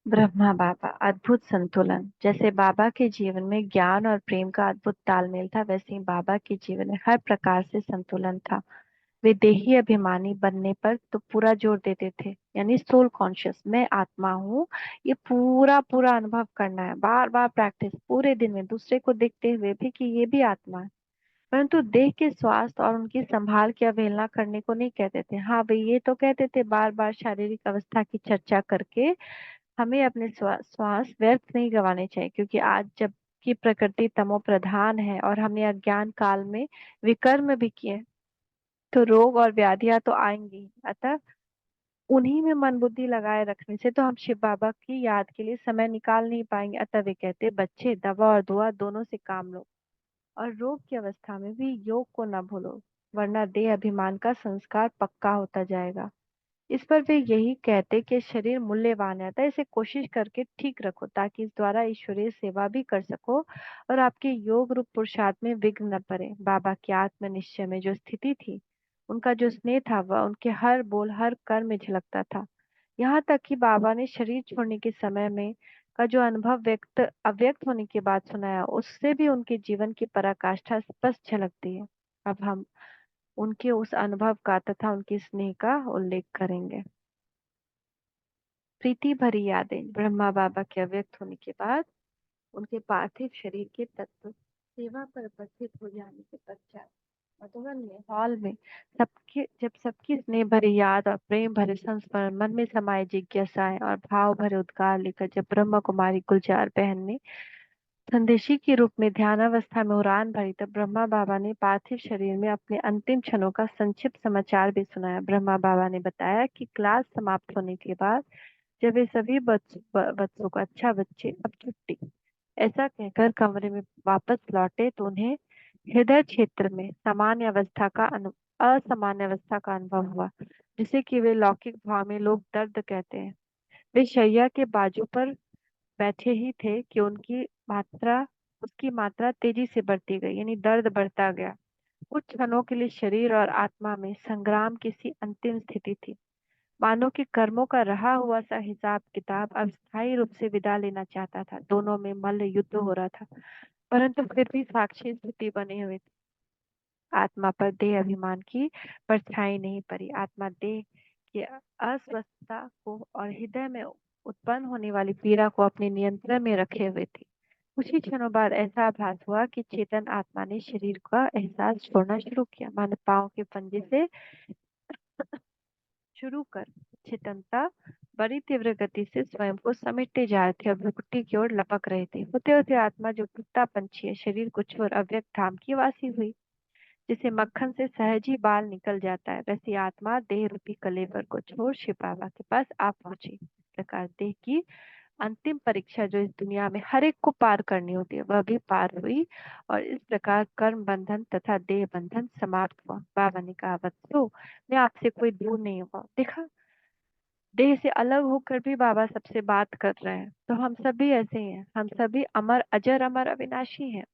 ब्रह्मा बाबा अद्भुत संतुलन। जैसे बाबा के जीवन में ज्ञान और प्रेम का अद्भुत तालमेल था, वैसे ही बाबा के जीवन में हर प्रकार से संतुलन था। वे देही अभिमानी बनने पर तो पूरा जोर देते थे, यानी सोल कॉन्शियस, मैं आत्मा हूँ। ये पूरा पूरा अनुभव करना है, बार बार प्रैक्टिस पूरे दिन में, दूसरे को देखते हुए भी कि ये भी आत्मा है। परंतु देह के स्वास्थ्य और उनकी संभाल की अवहेलना करने को नहीं कहते थे। हाँ भाई, ये तो कहते थे बार बार शारीरिक अवस्था की चर्चा करके हमें अपने श्वास व्यर्थ नहीं गंवाने चाहिए, क्योंकि आज जबकि प्रकृति तमो प्रधान है और हमने अज्ञान काल में विकर्म भी किए, तो रोग और व्याधियां तो आएंगी ही। अतः उन्हीं में मन बुद्धि लगाए रखने से तो हम शिव बाबा की याद के लिए समय निकाल नहीं पाएंगे। अतः वे कहते, बच्चे दवा और दुआ दोनों से काम लो, और रोग की अवस्था में भी योग को न भूलो, वरना देह अभिमान का संस्कार पक्का होता जाएगा। इस पर वे यही कहते कि शरीर मूल्यवान है, अतः इसे कोशिश करके ठीक रखो, ताकि इस द्वारा ईश्वरीय सेवा भी कर सको और आपके योग रूप पुरुषार्थ में विघ्न न पड़े। बाबा के आत्मनिश्चय में जो स्थिति थी, उनका जो स्नेह था, वह उनके हर बोल हर कर्म में झलकता था। यहाँ तक कि बाबा ने शरीर छोड़ने के समय में का जो अनुभव व्यक्त अव्यक्त होने की बात सुनाया, उससे भी उनके जीवन की पराकाष्ठा स्पष्ट झलकती है। अब हम उनके उस अनुभव का तथा उनके स्नेह का उल्लेख करेंगे। प्रीति भरी यादें। ब्रह्मा बाबा के अव्यक्त होने के बाद उनके पार्थिव शरीर के तत्व सेवा पर उपस्थित हो जाने के पश्चात मधुबन में हॉल में सबके जब सबकी स्नेह भरी याद और प्रेम भरे संस्मरण, मन में समाये जिज्ञासाएं और भाव भरे उद्गार लेकर जब ब्रह्म कुमारी गुलजार बहन ने संदेशी के रूप में ध्यानावस्था में उड़ान भरी, तब ब्रह्मा बाबा ने पार्थिव शरीर में अपने अंतिम क्षणों का संक्षिप्त समाचार भी सुनाया। ब्रह्मा बाबा ने बताया कि क्लास समाप्त होने के बाद जब वे सभी बच्चों को, अच्छा बच्चे अब छुट्टी, ऐसा कहकर कमरे में वापस लौटे, तो उन्हें हृदय क्षेत्र में असामान्य अवस्था का अनुभव हुआ, जिसे कि वे लौकिक भाव में लोग दर्द कहते हैं। वे शैया के बाजू पर बैठे ही थे कि उसकी मात्रा तेजी से बढ़ती गई, यानी दर्द बढ़ता गया। कुछ क्षणों के लिए शरीर और आत्मा में संग्राम की सी अंतिम स्थिति थी, मानो कि कर्मों का रहा हुआ सा हिसाब किताब अब स्थायी रूप से विदा लेना चाहता था। दोनों में मल्ल युद्ध हो रहा था, परंतु फिर भी साक्षी स्थिति बने हुए थी। आत्मा पर देह अभिमान की परछाई नहीं पड़ी। आत्मा देह की अस्वस्थता को और हृदय में उत्पन्न होने वाली पीड़ा को अपने नियंत्रण में रखे हुए थी। कुछ ही क्षणों बाद ऐसा आभास हुआ कि चेतन आत्मा ने शरीर का एहसास छोड़ना शुरू किया, मानो पांव के पंजे से शुरू कर चेतनता बड़ी तीव्र गति से स्वयं को समेटते जा रहे थे और भ्रुकुटी की ओर लपक रहे थे। होते होते आत्मा, जो टूटता पंछी है, शरीर को छोड़ अव्यक्त धाम की वासी हुई। जिसे मक्खन से सहज ही बाल निकल जाता है, वैसी आत्मा देह रूपी कलेवर को छोड़ शिव बाबा के पास आ पहुंची। इस प्रकार देह की अंतिम परीक्षा जो इस दुनिया में हर एक को पार करनी होती है, वह भी पार हुई, और इस प्रकार कर्म बंधन तथा देह बंधन समाप्त हुआ। बाबा ने कहा, बच्चों, मैं आपसे कोई दूर नहीं हुआ। देखा, देह से अलग होकर भी बाबा सबसे बात कर रहे हैं। तो हम सभी ऐसे ही हैं, हम सभी अमर अजर अमर अविनाशी हैं।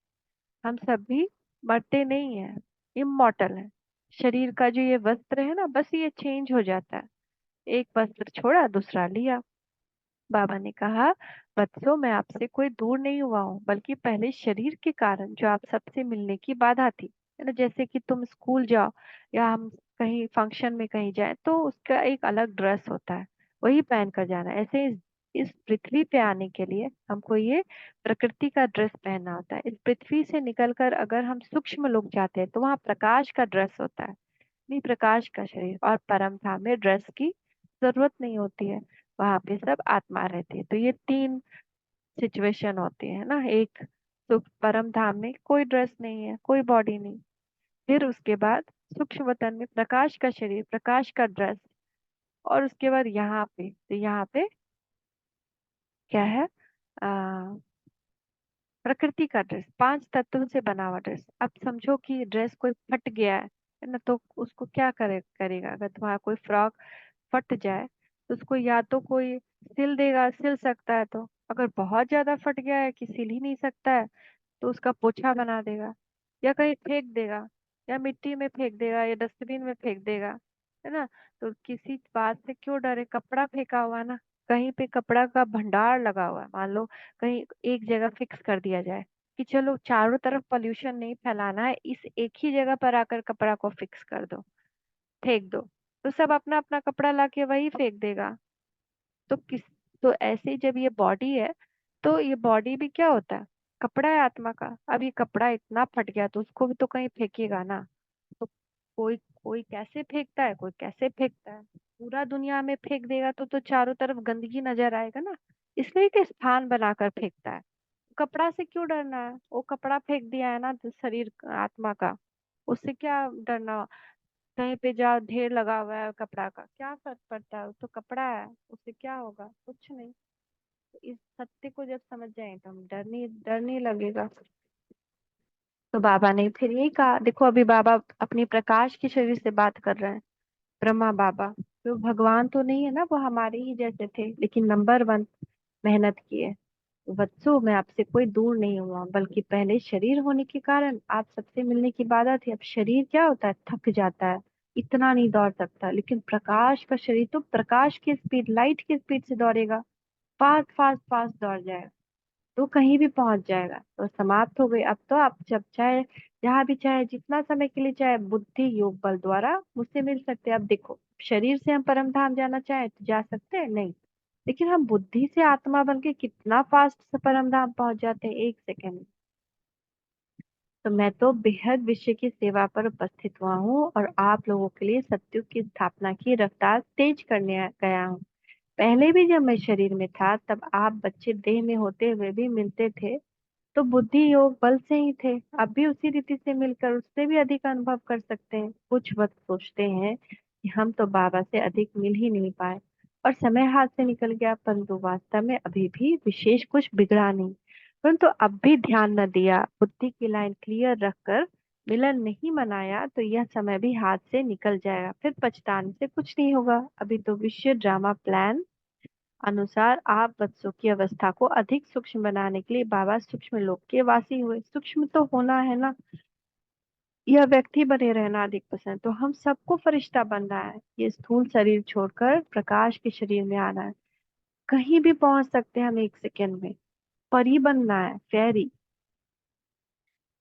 हम सभी मरते नहीं हैं, इमॉर्टल हैं। शरीर का जो ये वस्त्र है ना, बस ये चेंज हो जाता है, एक वस्त्र छोड़ा दूसरा लिया। बाबा ने कहा, बच्चों, मैं आपसे कोई दूर नहीं हुआ हूँ, बल्कि पहले शरीर के कारण जो आप सबसे मिलने की बाधा थी, है ना, जैसे कि तुम स्कूल जाओ या हम कहीं फंक्शन में कहीं जाए, तो उसका एक अलग ड्रेस होता है, वही पहन कर जाना है। ऐसे इस पृथ्वी पे आने के लिए हमको ये प्रकृति का ड्रेस पहनना होता है। इस पृथ्वी से निकलकर अगर हम सूक्ष्म लोग जाते हैं, तो वहाँ प्रकाश का ड्रेस होता है, नहीं, प्रकाश का शरीर। और परम धाम में ड्रेस की जरूरत नहीं होती है, वहां पे सब आत्मा रहती है। तो ये तीन सिचुएशन होती है ना। एक, सुख परम धाम में कोई ड्रेस नहीं है, कोई बॉडी नहीं। फिर उसके बाद सूक्ष्म वतन में प्रकाश का शरीर, प्रकाश का ड्रेस। और उसके बाद यहाँ पे, तो यहाँ पे क्या है, आ, प्रकृति का ड्रेस, पांच तत्वों से बना हुआ ड्रेस। अब समझो कि ड्रेस कोई फट गया है ना, तो उसको क्या करेगा। अगर तुम्हारा कोई फ्रॉक फट जाए, तो उसको या तो कोई सिल देगा, सिल सकता है। तो अगर बहुत ज्यादा फट गया है कि सिल ही नहीं सकता है, तो उसका पोछा बना देगा, या कहीं फेंक देगा, या मिट्टी में फेंक देगा, या डस्टबिन में फेंक देगा। है ना। तो किसी बात से क्यों डरे, कपड़ा फेंका हुआ है ना, कहीं पे कपड़ा का भंडार लगा हुआ है, मान लो कहीं एक जगह फिक्स कर दिया जाए कि चलो चारों तरफ पोल्यूशन नहीं फैलाना है, इस एक ही जगह पर आकर कपड़ा को फिक्स कर दो, फेंक दो, तो सब अपना अपना कपड़ा लाके वही फेंक देगा। तो किस तो ऐसे ही जब ये बॉडी है, तो ये बॉडी भी क्या होता है, कपड़ा है आत्मा का। अब ये कपड़ा इतना फट गया तो उसको भी तो कहीं फेंकेगा ना। तो कोई कोई कैसे फेंकता है, कोई कैसे फेंकता है, पूरा दुनिया में फेंक देगा तो चारों तरफ गंदगी नजर आएगा ना। इसलिए कि स्थान बनाकर फेंकता है। कपड़ा से क्यों डरना है, वो कपड़ा फेंक दिया है ना, तो शरीर आत्मा का, उससे क्या डरना। कहीं पे जाओ ढेर लगा हुआ है कपड़ा का, क्या फर्क पड़ता है, वो तो कपड़ा है, उससे क्या होगा, कुछ नहीं। तो इस सत्य को जब समझ जाए तो हम डर नहीं लगेगा। तो बाबा ने फिर यही कहा, देखो अभी बाबा अपनी प्रकाश के शरीर से बात कर रहे हैं। ब्रह्मा बाबा, तो भगवान तो नहीं है ना, वो हमारे ही जैसे थे, लेकिन नंबर वन मेहनत किए। वत्सो, मैं आपसे कोई दूर नहीं हुआ, बल्कि पहले शरीर होने के कारण आप सबसे मिलने की बाधा थी। अब शरीर क्या होता है, थक जाता है, इतना नहीं दौड़ सकता, लेकिन प्रकाश का शरीर तो प्रकाश की स्पीड, लाइट की स्पीड से दौड़ेगा, फास्ट फास्ट फास्ट दौड़ जाएगा, तो कहीं भी पहुंच जाएगा। तो समाप्त हो गई। अब तो आप जब चाहे, जहां भी चाहे, जितना समय के लिए चाहे, बुद्धि योग बल द्वारा मुझसे मिल सकते हैं। अब देखो, शरीर से हम परम धाम जाना चाहे तो जा सकते हैं नहीं, लेकिन हम बुद्धि से आत्मा बन के कितना फास्ट से परम धाम पहुंच जाते हैं, एक सेकेंड में। तो मैं तो बेहद विषय की सेवा पर उपस्थित हुआ हूँ और आप लोगों के लिए सत्युग की स्थापना की रफ्तार तेज करने गया हूँ। पहले भी जब मैं शरीर में था, तब आप बच्चे देह में होते हुए भी मिलते थे, तो बुद्धि योग बल से ही थे। अब भी उसी रीति से मिलकर उससे भी अधिक अनुभव कर सकते हैं। कुछ वक्त सोचते हैं कि हम तो बाबा से अधिक मिल ही नहीं पाए और समय हाथ से निकल गया, परंतु वास्तव में अभी भी विशेष कुछ बिगड़ा नहीं। परंतु अब भी ध्यान न दिया, बुद्धि की लाइन क्लियर रखकर मिलन नहीं मनाया, तो यह समय भी हाथ से निकल जाएगा, फिर पछताने से कुछ नहीं होगा। अभी तो विश्व ड्रामा प्लान अनुसार आप बच्चों की अवस्था को अधिक सूक्ष्म बनाने के लिए बाबा सूक्ष्म लोक के वासी हुए। सूक्ष्म तो होना है ना, यह व्यक्ति बने रहना अधिक पसंद, तो हम सबको फरिश्ता बनना है, ये स्थूल शरीर छोड़कर प्रकाश के शरीर में आना है। कहीं भी पहुंच सकते हैं हम एक सेकेंड में, परी बनना है, फेरी।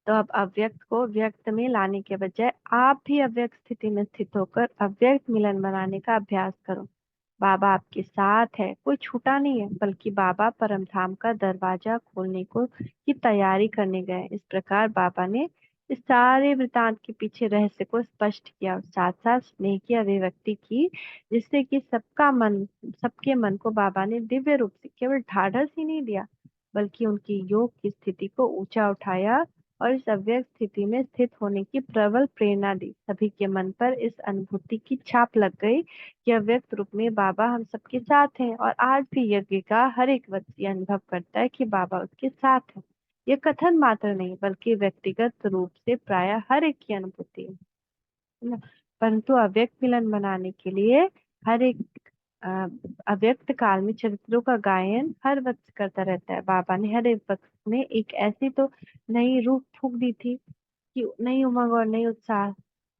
तो अब अव्यक्त को व्यक्त में लाने के बजाय आप भी अव्यक्त स्थिति में स्थित होकर अव्यक्त मिलन बनाने का अभ्यास करो। बाबा आपके साथ है, कोई छूटा नहीं है, बल्कि बाबा परम धाम का दरवाजा खोलने को की तैयारी करने गए। इस प्रकार बाबा ने इस सारे वृतांत के पीछे रहस्य को स्पष्ट किया और साथ साथ स्नेह की अभिव्यक्ति की, जिससे कि सबके मन को बाबा ने दिव्य रूप से केवल ढाढ़स ही नहीं दिया, बल्कि उनकी योग की स्थिति को ऊंचा उठाया और इस अव्यक्त स्थिति में स्थित होने की प्रबल प्रेरणा दी। सभी के मन पर इस अनुभूति की छाप लग गई कि अव्यक्त रूप में बाबा हम सबके साथ हैं, और आज भी यज्ञ का हर एक व्यक्ति अनुभव करता है कि बाबा उसके साथ है। यह कथन मात्र नहीं, बल्कि व्यक्तिगत रूप से प्राय हर एक की अनुभूति है ना। परंतु अव्यक्त मिलन बनाने के लिए हर एक अ, अव्यक्त काल में चरित्रों का गायन हर वक्त करता रहता है। बाबा ने हर एक वक्त में एक ऐसी तो नई रूह फूंक दी थी कि नई उमंग और नई उत्साह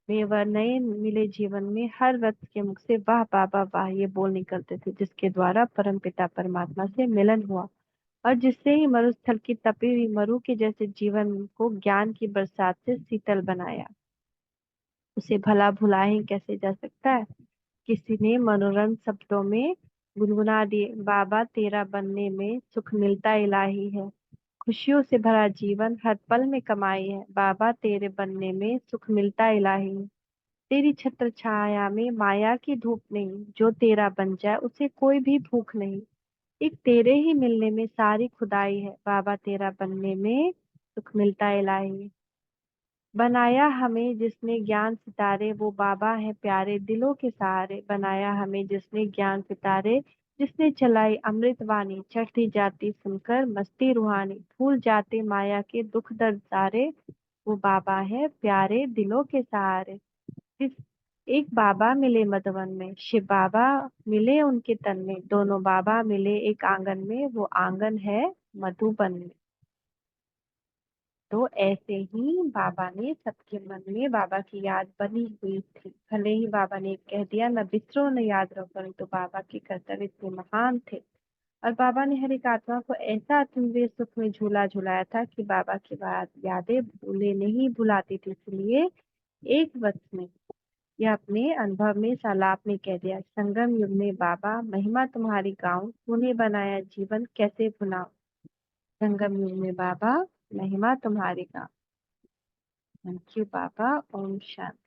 में वह नए मिले जीवन में हर वक्त के मुख से वाह बाबा वाह ये बोल निकलते थे, जिसके द्वारा परम पिता परमात्मा से मिलन हुआ और जिससे ही मरुस्थल की तपी हुई मरु के जैसे जीवन को ज्ञान की बरसात से शीतल बनाया। उसे भला भुला ही कैसे जा सकता है। किसी ने मनोरंज शब्दों में गुनगुना दिए, बाबा तेरा बनने में सुख मिलता इलाही है, खुशियों से भरा जीवन हर पल में कमाई है, बाबा तेरे बनने में सुख मिलता इलाही है। तेरी छत्र छाया में माया की धूप नहीं, जो तेरा बन जाए उसे कोई भी भूख नहीं, एक तेरे ही मिलने में सारी खुदाई है, बाबा तेरा बनने में सुख मिलता इलाही। बनाया हमें जिसने ज्ञान सितारे, वो बाबा है प्यारे दिलों के सहारे, बनाया हमें जिसने ज्ञान सितारे, जिसने चलाई अमृत वाणी, चढ़ती जाती सुनकर मस्ती रूहानी, भूल जाते माया के दुख दर्द सारे, वो बाबा है प्यारे दिलों के सहारे। इस एक बाबा मिले मधुवन में, शिव बाबा मिले उनके तन में, दोनों बाबा मिले एक आंगन में, वो आंगन है मधुबन में। तो ऐसे ही बाबा ने सबके मन में बाबा की याद बनी हुई थी। भले ही बाबा ने कह दिया न बिसरो न याद रखो, परंतु बाबा के कर्तव्य इतने महान थे और बाबा ने हर एक आत्मा को ऐसा अतुल्य सुख में झूला झुलाया था कि बाबा की बात यादें भूले नहीं भुलाती थी। इसलिए एक वक्त में यह अपने अनुभव में सलाप में कह दिया, संगम युग में बाबा महिमा तुम्हारी गाऊं, तूने बनाया जीवन कैसे भुलाऊं। संगम युग में बाबा महिमा तुम्हारी गाऊं। Thank you Baba. Om Shanti.